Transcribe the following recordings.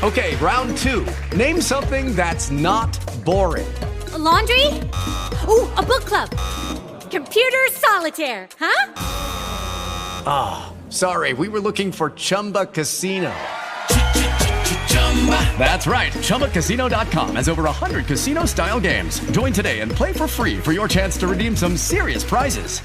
Okay, round two. Name something that's not boring. A laundry? Ooh, a book club. Computer solitaire, huh? Sorry, we were looking for Chumba Casino. That's right. ChumbaCasino.com has over 100 casino-style games. Join today and play for free for your chance to redeem some serious prizes.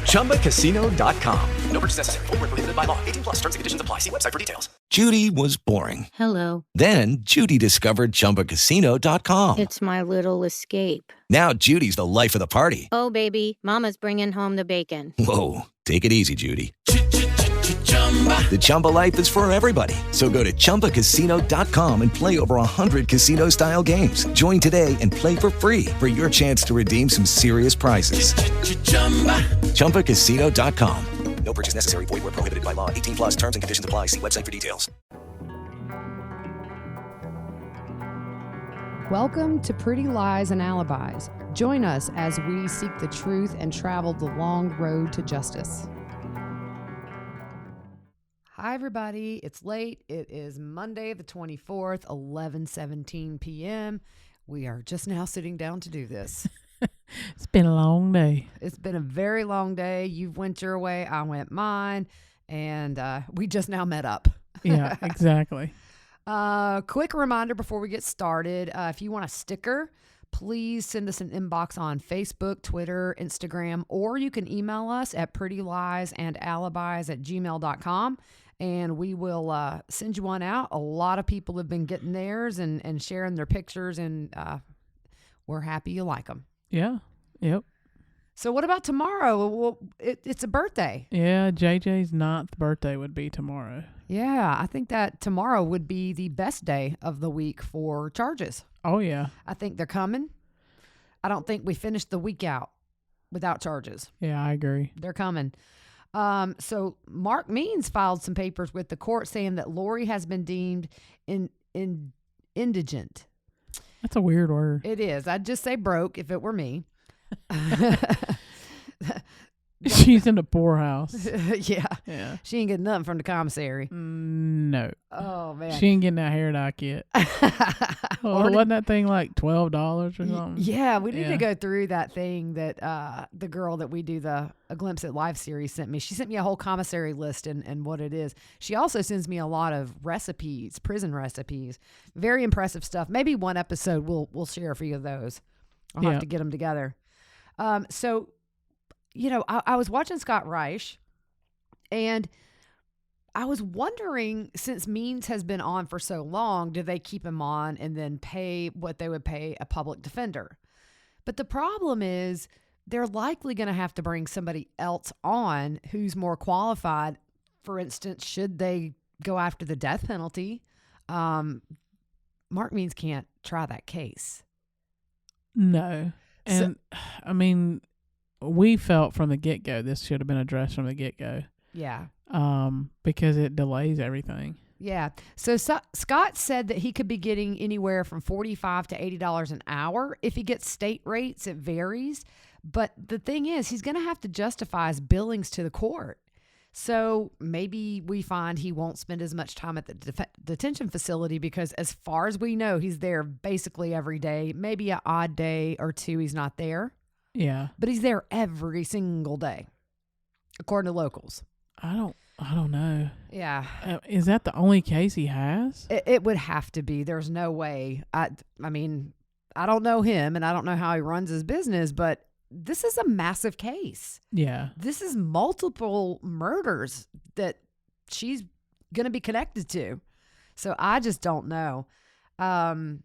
ChumbaCasino.com. No purchase necessary. Void where prohibited by law. 18 plus. Terms and conditions apply. See website for details. Judy was boring. Hello. Then Judy discovered ChumbaCasino.com. It's my little escape. Now Judy's the life of the party. Oh, baby, mama's bringing home the bacon. Whoa, take it easy, Judy. The Chumba life is for everybody. So go to ChumbaCasino.com and play over 100 casino-style games. Join today and play for free for your chance to redeem some serious prizes. ChumbaCasino.com. No purchase necessary. Void where prohibited by law. 18 plus. Terms and conditions apply. See website for details. Welcome to Pretty Lies and Alibis. Join us as we seek the truth and travel the long road to justice. Hi, everybody. It's late. It is Monday, the 24th, 11:17 p.m. We are just now sitting down to do this. It's been a long day. It's been a very long day. You went your way. I went mine. And we just now met up. Yeah, exactly. Quick reminder before we get started. If you want a sticker, please send us an inbox on Facebook, Twitter, Instagram, or you can email us at prettyliesandalibis@gmail.com. And we will send you one out. A lot of people have been getting theirs and sharing their pictures, and we're happy you like them. Yeah. Yep. So what about tomorrow? Well, it's a birthday. Yeah, JJ's 9th birthday would be tomorrow. Yeah, I think that tomorrow would be the best day of the week for charges. Oh, yeah. I think they're coming. I don't think we finished the week out without charges. Yeah, I agree. They're coming. So Mark Means filed some papers with the court saying that Lori has been deemed indigent. That's a weird word. It is. I'd just say broke if it were me. She's in the poorhouse. Yeah. Yeah. She ain't getting nothing from the commissary. No. Oh, man. She ain't getting that hair dye yet. Wasn't that thing like $12 or something? Yeah, we need to go through that thing that the girl that we do A Glimpse at Life series sent me. She sent me a whole commissary list and what it is. She also sends me a lot of recipes, prison recipes. Very impressive stuff. Maybe one episode we'll share a few of those. I'll have to get them together. So, you know, I was watching Scott Reich, and I was wondering, since Means has been on for so long, do they keep him on and then pay what they would pay a public defender? But the problem is they're likely going to have to bring somebody else on who's more qualified. For instance, should they go after the death penalty? Mark Means can't try that case. No. And, I mean, we felt from the get-go this should have been addressed from the get-go. Yeah. Because it delays everything. Yeah. So Scott said that he could be getting anywhere from $45 to $80 an hour. If he gets state rates, it varies. But the thing is, he's going to have to justify his billings to the court. So maybe we find he won't spend as much time at the detention facility because as far as we know, he's there basically every day. Maybe an odd day or two he's not there. Yeah. But he's there every single day, according to locals. I don't know. Yeah. Is that the only case he has? It would have to be. There's no way. I mean, I don't know him and I don't know how he runs his business, but this is a massive case. Yeah. This is multiple murders that she's going to be connected to. So I just don't know. Don't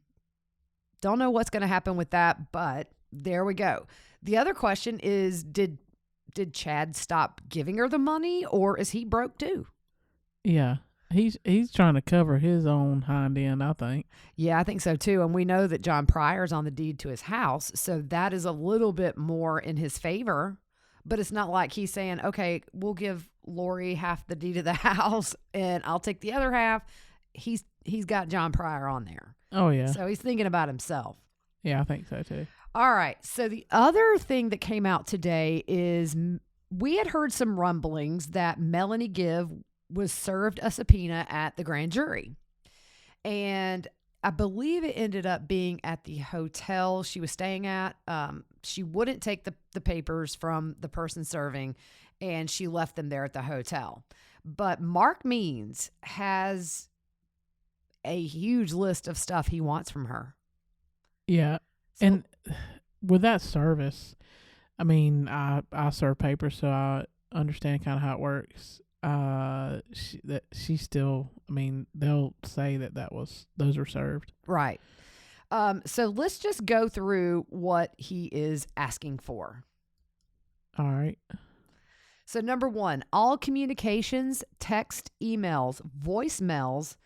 know what's going to happen with that, but there we go. The other question is, did Chad stop giving her the money, or is he broke too? Yeah. He's trying to cover his own hind end, I think. Yeah, I think so too. And we know that John Pryor's on the deed to his house, so that is a little bit more in his favor. But it's not like he's saying, okay, we'll give Lori half the deed of the house and I'll take the other half. He's got John Pryor on there. Oh, yeah. So he's thinking about himself. Yeah, I think so too. All right. So the other thing that came out today is we had heard some rumblings that Melanie Gibb was served a subpoena at the grand jury. And I believe it ended up being at the hotel she was staying at. She wouldn't take the papers from the person serving, and she left them there at the hotel. But Mark Means has a huge list of stuff he wants from her. Yeah. So, and with that service, I mean, I serve papers, so I understand kind of how it works. She still, I mean, they'll say those are served. right. So let's just go through what he is asking for. All right. So number 1, all communications, text, emails, voicemails,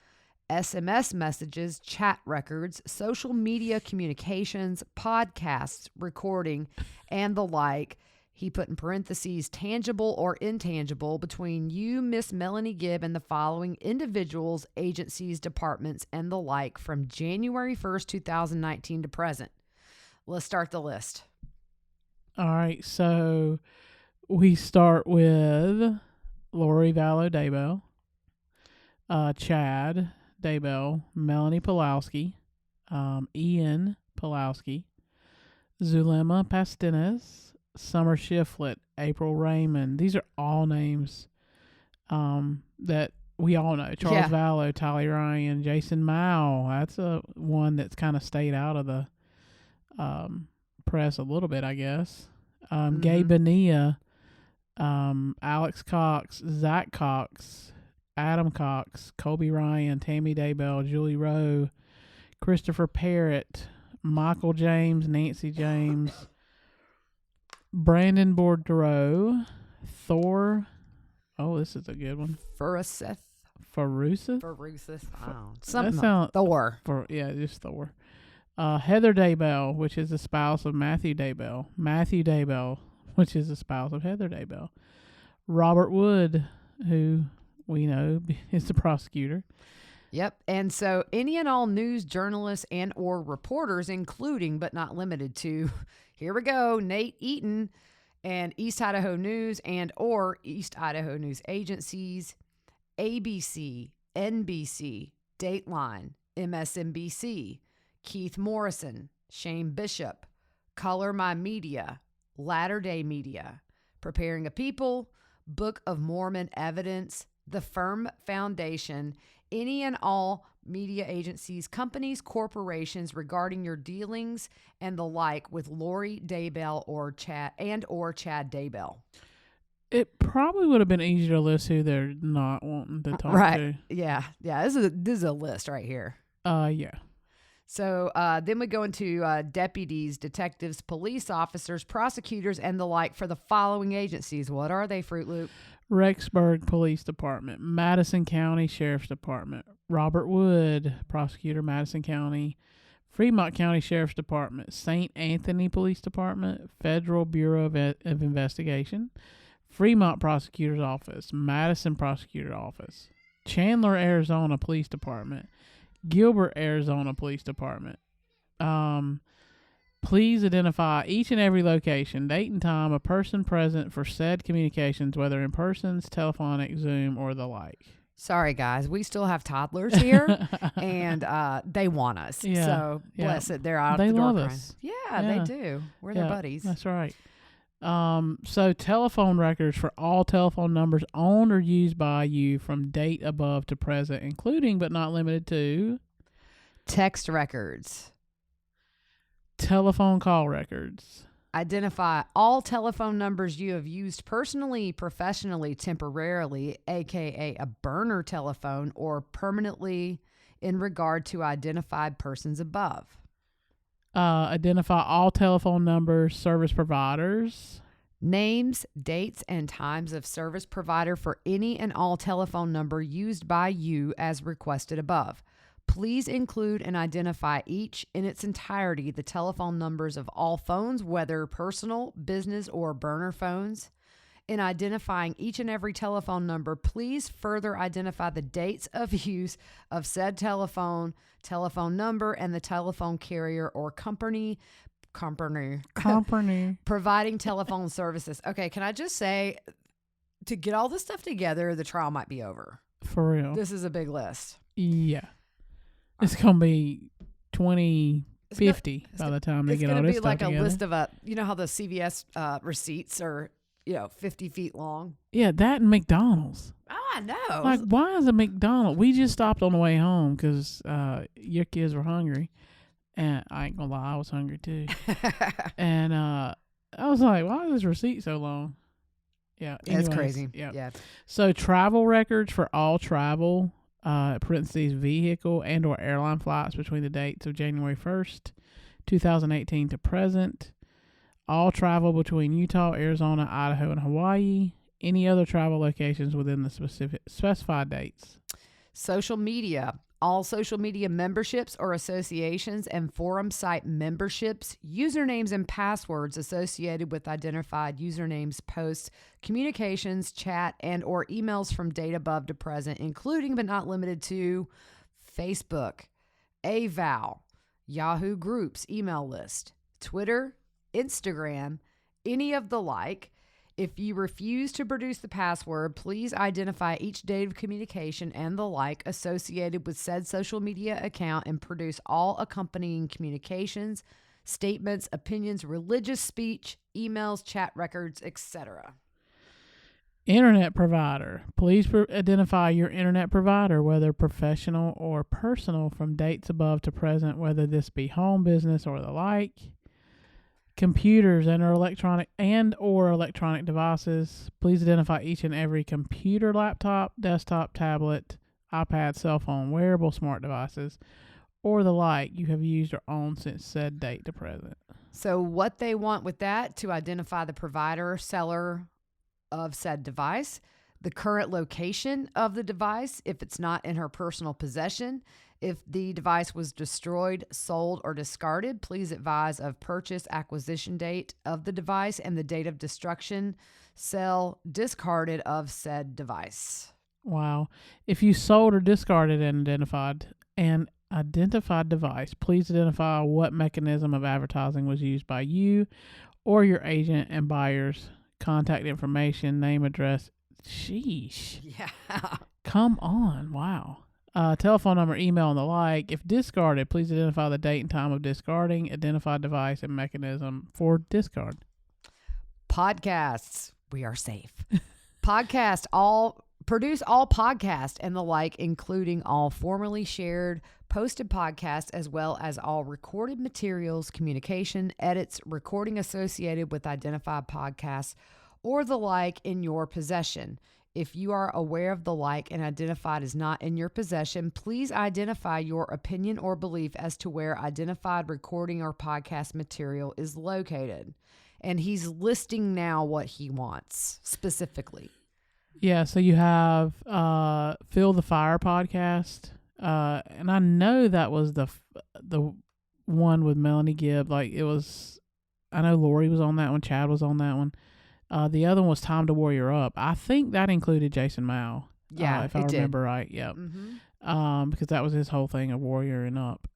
SMS messages, chat records, social media communications, podcasts, recording, and the like. He put in parentheses, tangible or intangible, between you, Miss Melanie Gibb, and the following individuals, agencies, departments, and the like from January 1st, 2019 to present. Let's start the list. All right. So we start with Lori Vallow Daybell, Chad Daybell, Melanie Pulowski, Ian Pulowski, Zulema Pastines, Summer Shiflett, April Raymond. These are all names that we all know. Charles Vallow, Tally Ryan, Jason Mao. That's one that's kind of stayed out of the press a little bit, I guess. Gay Bonilla, Alex Cox, Zach Cox, Adam Cox, Colby Ryan, Tammy Daybell, Julie Rowe, Christopher Parrott, Michael James, Nancy James, Brandon Bordereau, Thor. Oh, this is a good one. Faruseth. Oh, Something. Thor. Just Thor. Heather Daybell, which is the spouse of Matthew Daybell. Matthew Daybell, which is the spouse of Heather Daybell. Robert Wood, who we know is the prosecutor. Yep. And so any and all news journalists and or reporters, including but not limited to, here we go, Nate Eaton and East Idaho News and or East Idaho News agencies, ABC, NBC, Dateline, MSNBC, Keith Morrison, Shane Bishop, Color My Media, Latter Day Media, Preparing a People, Book of Mormon Evidence, The Firm Foundation, any and all media agencies, companies, corporations regarding your dealings and the like with Lori Daybell or Chad Daybell. It probably would have been easier to list who they're not wanting to talk to. Yeah. This is a list right here. Yeah. So then we go into deputies, detectives, police officers, prosecutors, and the like for the following agencies. What are they, Fruit Loop? Rexburg Police Department, Madison County Sheriff's Department, Robert Wood, Prosecutor, Madison County, Fremont County Sheriff's Department, St. Anthony Police Department, Federal Bureau of Investigation, Fremont Prosecutor's Office, Madison Prosecutor's Office, Chandler, Arizona Police Department, Gilbert, Arizona Police Department. Please identify each and every location, date and time, a person present for said communications, whether in persons, telephonic, Zoom, or the like. Sorry, guys. We still have toddlers here, and they want us. Yeah, so, bless it. They're out they the door love crying. us. Yeah, they do. We're their buddies. That's right. So telephone records for all telephone numbers owned or used by you from date above to present, including but not limited to text records, telephone call records. Identify all telephone numbers you have used personally, professionally, temporarily, aka a burner telephone, or permanently in regard to identified persons above. Identify all telephone numbers, service providers. Names, dates, and times of service provider for any and all telephone number used by you as requested above. Please include and identify each in its entirety the telephone numbers of all phones, whether personal, business, or burner phones. In identifying each and every telephone number, please further identify the dates of use of said telephone number, and the telephone carrier or company providing telephone services. Okay, can I just say, to get all this stuff together, the trial might be over. For real. This is a big list. Yeah. It's going to be 2050 by the time they get all this stuff together. It's going to be like a list of you know how the CVS receipts are, 50 feet long? Yeah, that and McDonald's. Oh, I know. Like, why is a McDonald's? We just stopped on the way home because your kids were hungry. And I ain't going to lie, I was hungry too. And I was like, why is this receipt so long? Yeah. It's crazy. Yeah. So travel records for all travel, parentheses, vehicle and or airline flights between the dates of January 1st, 2018 to present. All travel between Utah, Arizona, Idaho, and Hawaii. Any other travel locations within the specified dates. Social media. All social media memberships or associations and forum site memberships, usernames and passwords associated with identified usernames, posts, communications, chat, and or emails from date above to present, including but not limited to Facebook, AVOW, Yahoo Groups email list, Twitter, Instagram, any of the like. If you refuse to produce the password, please identify each date of communication and the like associated with said social media account and produce all accompanying communications, statements, opinions, religious speech, emails, chat records, etc. Internet provider. Please identify your internet provider, whether professional or personal, from dates above to present, whether this be home, business, or the like. Computers and or electronic devices. Please identify each and every computer, laptop, desktop, tablet, iPad, cell phone, wearable smart devices, or the like you have used or owned since said date to present. So what they want with that, to identify the provider, seller of said device, the current location of the device, if it's not in her personal possession. If the device was destroyed, sold, or discarded, please advise of purchase, acquisition date of the device and the date of destruction, sell, discarded of said device. Wow. If you sold or discarded an identified device, please identify what mechanism of advertising was used by you or your agent and buyers. Contact information, name, address. Sheesh. Yeah. Come on. Wow. Telephone number, email, and the like. If discarded, please identify the date and time of discarding, identified device, and mechanism for discard. Podcasts. We are safe. Produce all podcasts and the like, including all formerly shared, posted podcasts, as well as all recorded materials, communication, edits, recording associated with identified podcasts, or the like in your possession. If you are aware of the like and identified is not in your possession, please identify your opinion or belief as to where identified recording or podcast material is located. And he's listing now what he wants specifically. Yeah, so you have Fill the Fire podcast. And I know that was the one with Melanie Gibb. Like, it was, I know Lori was on that one. Chad was on that one. The other one was Time to Warrior Up. I think that included Jason Mao. Yeah, if I remember right. Yep. Mm-hmm. Because that was his whole thing of warrioring up.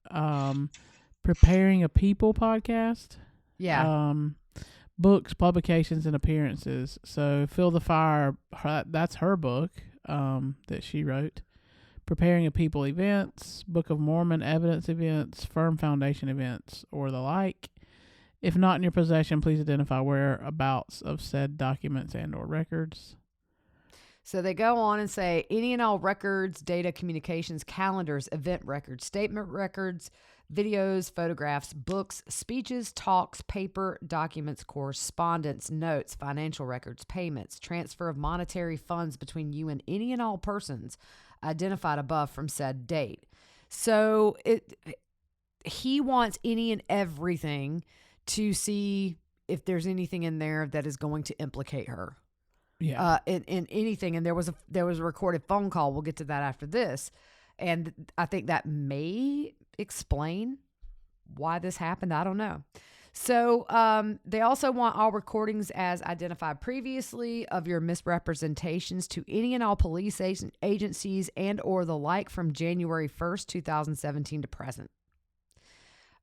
Preparing a People podcast. Yeah. Books, publications, and appearances. So Fill the Fire, that's her book that she wrote. Preparing a People events, Book of Mormon evidence events, Firm Foundation events, or the like. If not in your possession, please identify whereabouts of said documents and or records. So they go on and say any and all records, data, communications, calendars, event records, statement records, videos, photographs, books, speeches, talks, paper, documents, correspondence, notes, financial records, payments, transfer of monetary funds between you and any and all persons identified above from said date. So he wants any and everything to see if there's anything in there that is going to implicate her. Yeah. In anything. And there was a recorded phone call. We'll get to that after this. And I think that may explain why this happened. I don't know. So they also want all recordings as identified previously of your misrepresentations to any and all police agencies and or the like from January 1st, 2017 to present.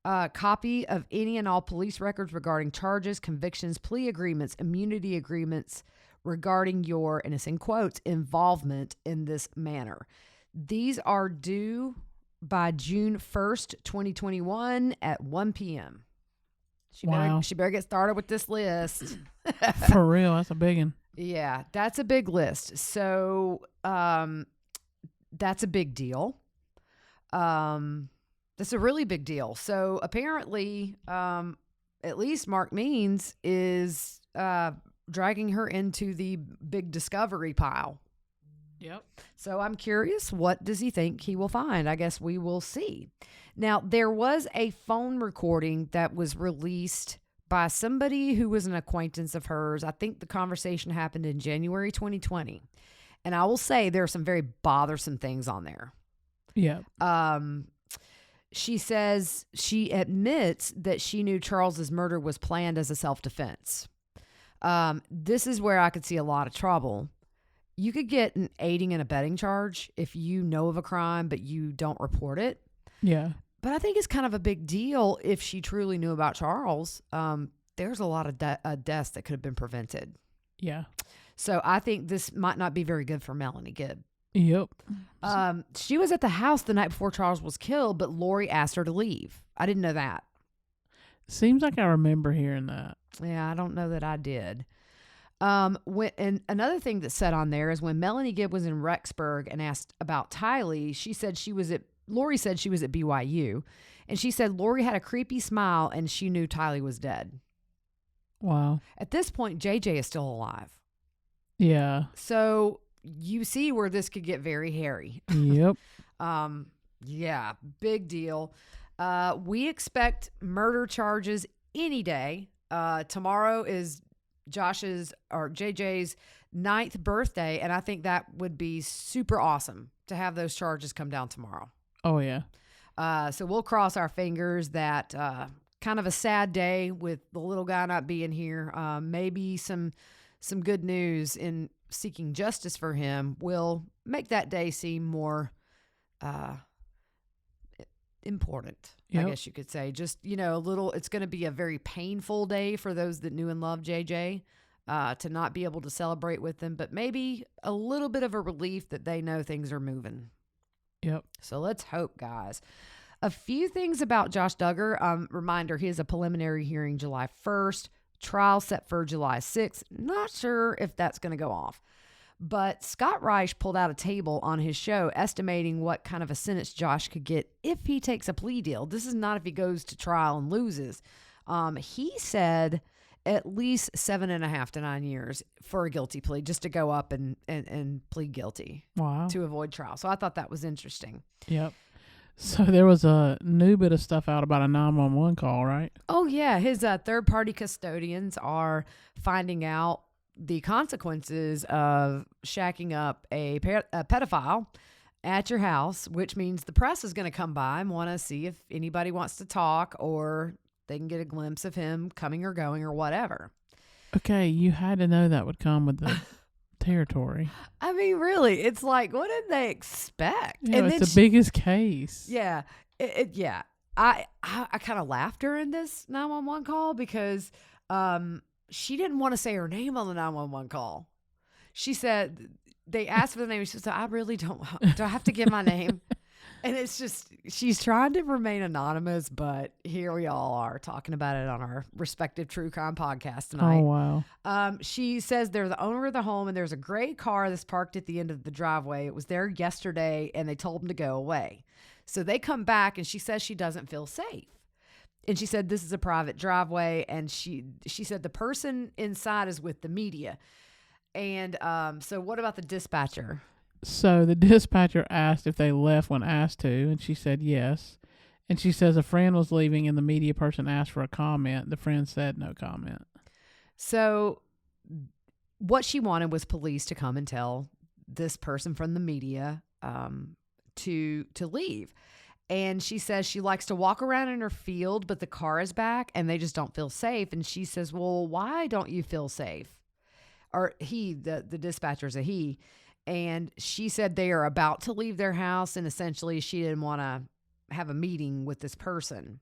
Copy of any and all police records regarding charges, convictions, plea agreements, immunity agreements, regarding your, and it's in quotes, involvement in this manner. These are due by June 1st, 2021 at 1 p.m. She better get started with this list. For real, that's a big one. Yeah, that's a big list. So that's a big deal. That's a really big deal. So apparently, at least Mark Means is dragging her into the big discovery pile. Yep. So I'm curious, what does he think he will find? I guess we will see. Now, there was a phone recording that was released by somebody who was an acquaintance of hers. I think the conversation happened in January 2020. And I will say there are some very bothersome things on there. Yeah. She says she admits that she knew Charles's murder was planned as a self-defense. This is where I could see a lot of trouble. You could get an aiding and abetting charge if you know of a crime, but you don't report it. Yeah. But I think it's kind of a big deal if she truly knew about Charles. There's a lot of deaths that could have been prevented. Yeah. So I think this might not be very good for Melanie Gibb. Yep. She was at the house the night before Charles was killed, but Lori asked her to leave. I didn't know that. Seems like I remember hearing that. Yeah, I don't know that I did. And another thing that's said on there is when Melanie Gibb was in Rexburg and asked about Tylee, Lori said she was at BYU, and she said Lori had a creepy smile and she knew Tylee was dead. Wow. At this point, JJ is still alive. Yeah. So you see where this could get very hairy. Yep. Yeah, big deal. We expect murder charges any day. Tomorrow is JJ's 9th birthday, and I think that would be super awesome to have those charges come down tomorrow. Oh, yeah. So we'll cross our fingers that kind of a sad day with the little guy not being here. Maybe some good news in seeking justice for him will make that day seem more important. Yep. I guess you could say. Just, it's going to be a very painful day for those that knew and loved JJ to not be able to celebrate with them, but maybe a little bit of a relief that they know things are moving. Yep. So let's hope, guys. A few things about Josh Duggar. Reminder, he has a preliminary hearing July 1st, trial set for July 6th. Not sure if that's going to go off. But Scott Reich pulled out a table on his show estimating what kind of a sentence Josh could get if he takes a plea deal. This is not if he goes to trial and loses. He said at least 7.5 to 9 years for a guilty plea, just to go up and plead guilty. Wow. To avoid trial. So I thought that was interesting. Yep. So there was a new bit of stuff out about a 911 call, right? Oh, yeah. His third-party custodians are finding out the consequences of shacking up a pedophile at your house, which means the press is going to come by and want to see if anybody wants to talk or they can get a glimpse of him coming or going or whatever. Okay, you had to know that would come with the territory. I mean, really, it's like, what did they expect? Yeah, and it's the biggest case. Yeah. Yeah. I kind of laughed during this 911 call because she didn't want to say her name on the 911 call. She said, they asked for the name. She said, I really don't. Do I have to give my name? And it's just, she's trying to remain anonymous, but here we all are talking about it on our respective true crime podcast tonight. Oh, wow. She says they're the owner of the home and there's a gray car that's parked at the end of the driveway. It was there yesterday and they told them to go away. So they come back and she says she doesn't feel safe. And she said, this is a private driveway. And she said the person inside is with the media. And so what about the dispatcher? So the dispatcher asked if they left when asked to, and she said yes. And she says a friend was leaving and the media person asked for a comment. The friend said no comment. So what she wanted was police to come and tell this person from the media to leave. And she says she likes to walk around in her field, but the car is back and they just don't feel safe. And she says, well, why don't you feel safe? Or the dispatcher's a he. And she said they are about to leave their house, and essentially she didn't want to have a meeting with this person.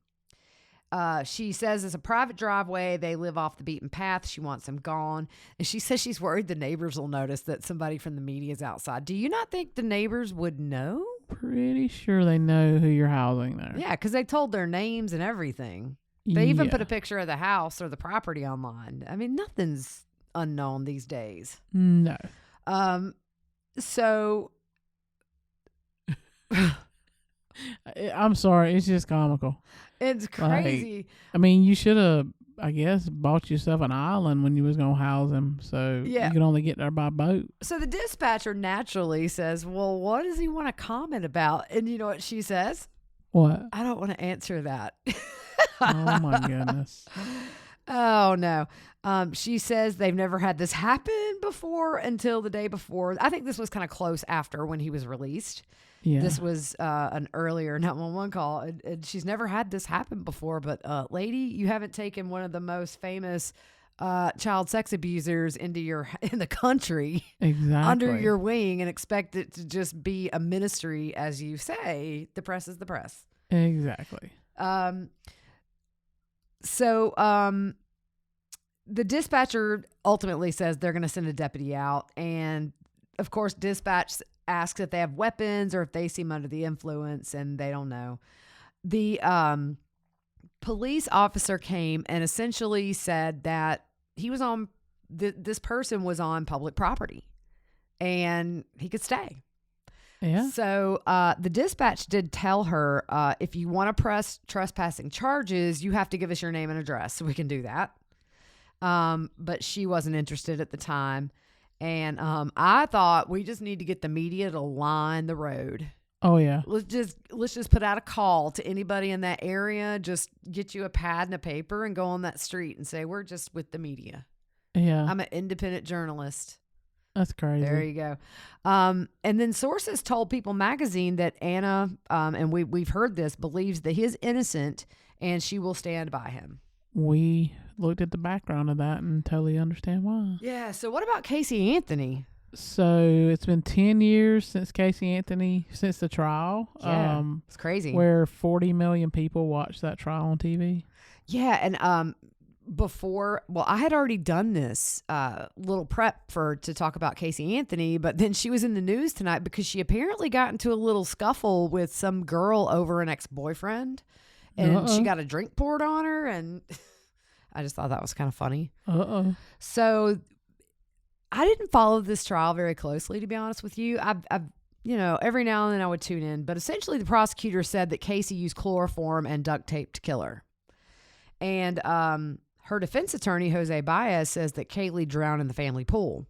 She says it's a private driveway. They live off the beaten path. She wants them gone. And she says she's worried the neighbors will notice that somebody from the media is outside. Do you not think the neighbors would know? Pretty sure they know who you're housing there. Yeah, because they told their names and everything. They even put a picture of the house or the property online. I mean, nothing's unknown these days. No. So I'm sorry. It's just comical. it's crazy. I mean, you should have, I guess, bought yourself an island when you was going to house him. So Yeah. you could only get there by boat. So the dispatcher naturally says, well, what does he want to comment about? And you know what she says? What? I don't want to answer that. Oh, my goodness. Oh, no. She says they've never had this happen before until the day before. I think this was kind of close after when he was released. Yeah. This was an earlier 911 call. And she's never had this happen before. But, lady, you haven't taken one of the most famous child sex abusers in the country Exactly. under your wing and expect it to just be a ministry, as you say. The press is the press. Exactly. So the dispatcher ultimately says they're going to send a deputy out. And of course, dispatch asks if they have weapons or if they seem under the influence, and they don't know. The police officer came and essentially said that he was on, this person was on public property and he could stay. Yeah. So the dispatch did tell her, if you want to press trespassing charges, you have to give us your name and address so we can do that. But she wasn't interested at the time. And I thought we just need to get the media to line the road. Oh, yeah. Let's just put out a call to anybody in that area. Just get you a pad and a paper and go on that street and say, we're just with the media. Yeah. I'm an independent journalist. That's crazy. There you go. And then sources told People magazine that Anna, and we've heard this, believes that he's innocent and she will stand by him. We looked at the background of that and totally understand why. Yeah. So what about Casey Anthony? So it's been 10 years since since the trial. Yeah, it's crazy. Where 40 million people watched that trial on TV. Yeah. And I had already done this little prep to talk about Casey Anthony, but then she was in the news tonight because she apparently got into a little scuffle with some girl over an ex-boyfriend, and she got a drink poured on her, and I just thought that was kind of funny. So I didn't follow this trial very closely, to be honest with you. I've every now and then I would tune in, but essentially the prosecutor said that Casey used chloroform and duct tape to kill her. And her defense attorney, Jose Baez, says that Kaylee drowned in the family pool.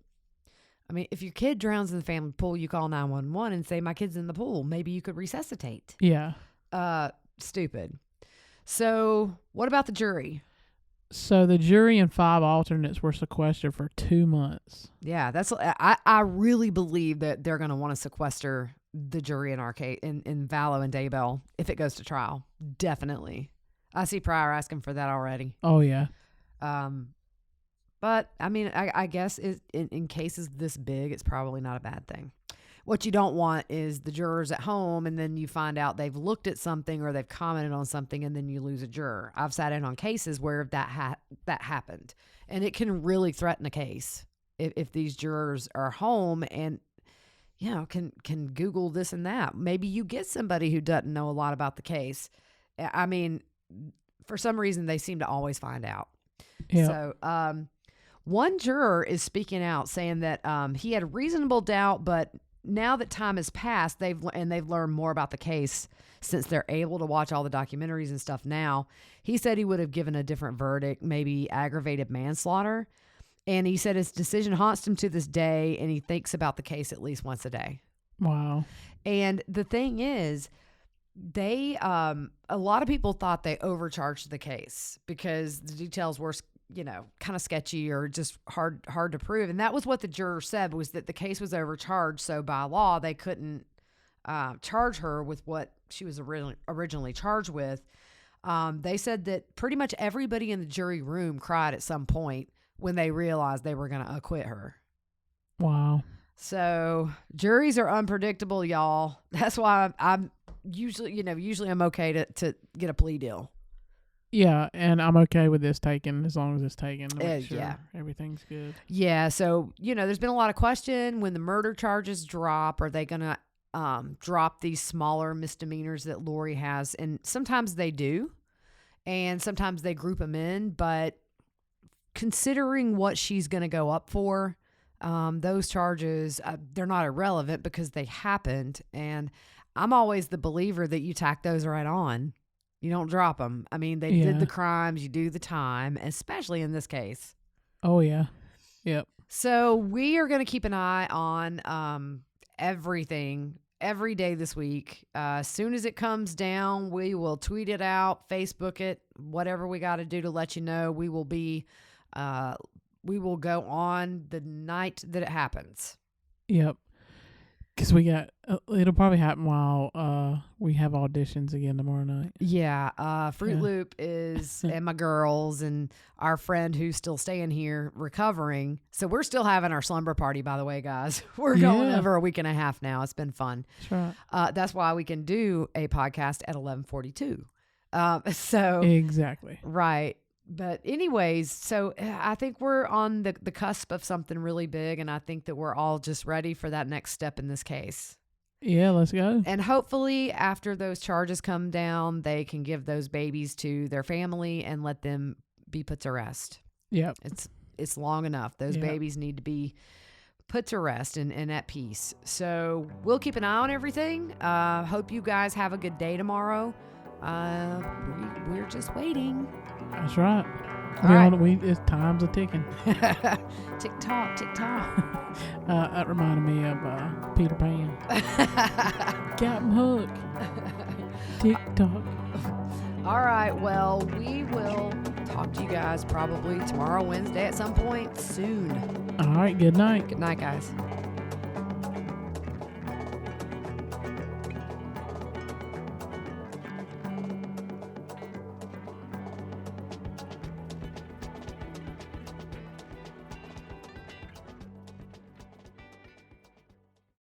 I mean, if your kid drowns in the family pool, you call 911 and say, my kid's in the pool. Maybe you could resuscitate. Yeah. Stupid. So what about the jury? So the jury and 5 alternates were sequestered for 2 months. Yeah, I really believe that they're going to want to sequester the jury in our case, in Vallow and Daybell, if it goes to trial. Definitely. I see Pryor asking for that already. Oh, yeah. But I mean, I guess in cases this big, it's probably not a bad thing. What you don't want is the jurors at home and then you find out they've looked at something or they've commented on something and then you lose a juror. I've sat in on cases where that happened, and it can really threaten a case if these jurors are home and can Google this and that. Maybe you get somebody who doesn't know a lot about the case. I mean, for some reason they seem to always find out. Yeah. So one juror is speaking out, saying that he had reasonable doubt, but now that time has passed, they've learned more about the case since they're able to watch all the documentaries and stuff now. He said he would have given a different verdict, maybe aggravated manslaughter. And he said his decision haunts him to this day, and he thinks about the case at least once a day. Wow. And the thing is, they a lot of people thought they overcharged the case because the details were kind of sketchy or just hard to prove. And that was what the juror said, was that the case was overcharged. So by law, they couldn't charge her with what she was originally charged with. They said that pretty much everybody in the jury room cried at some point when they realized they were going to acquit her. Wow. So juries are unpredictable, y'all. That's why I'm usually I'm okay to get a plea deal. Yeah, and I'm okay with this taken as long as it's taken. To make sure yeah. everything's good. Yeah, so, there's been a lot of question when the murder charges drop. Are they going to drop these smaller misdemeanors that Lori has? And sometimes they do, and sometimes they group them in. But considering what she's going to go up for, those charges, they're not irrelevant because they happened. And I'm always the believer that you tack those right on. You don't drop them. I mean, they did the crimes, you do the time, especially in this case. Oh, yeah. Yep. So we are going to keep an eye on everything every day this week. As soon as it comes down, we will tweet it out, Facebook it, whatever we got to do to let you know. We will go on the night that it happens. Yep. Because it'll probably happen while we have auditions again tomorrow night. Yeah. Fruit Loop is, and my girls and our friend who's still staying here recovering. So we're still having our slumber party, by the way, guys. We're going over a week and a half now. It's been fun. That's right. That's why we can do a podcast at 11:42. So exactly. Right. But anyways, so I think we're on the cusp of something really big, and I think that we're all just ready for that next step in this case. Yeah, let's go. And hopefully after those charges come down, they can give those babies to their family and let them be put to rest. Yep. It's long enough. Those babies need to be put to rest and at peace. So we'll keep an eye on everything. Hope you guys have a good day tomorrow. We're just waiting. That's right. Time's a ticking. Tick tock, tick tock. That reminded me of Peter Pan. Got him hooked. Tick tock. All right. Well, we will talk to you guys probably tomorrow, Wednesday, at some point soon. All right. Good night. Good night, guys.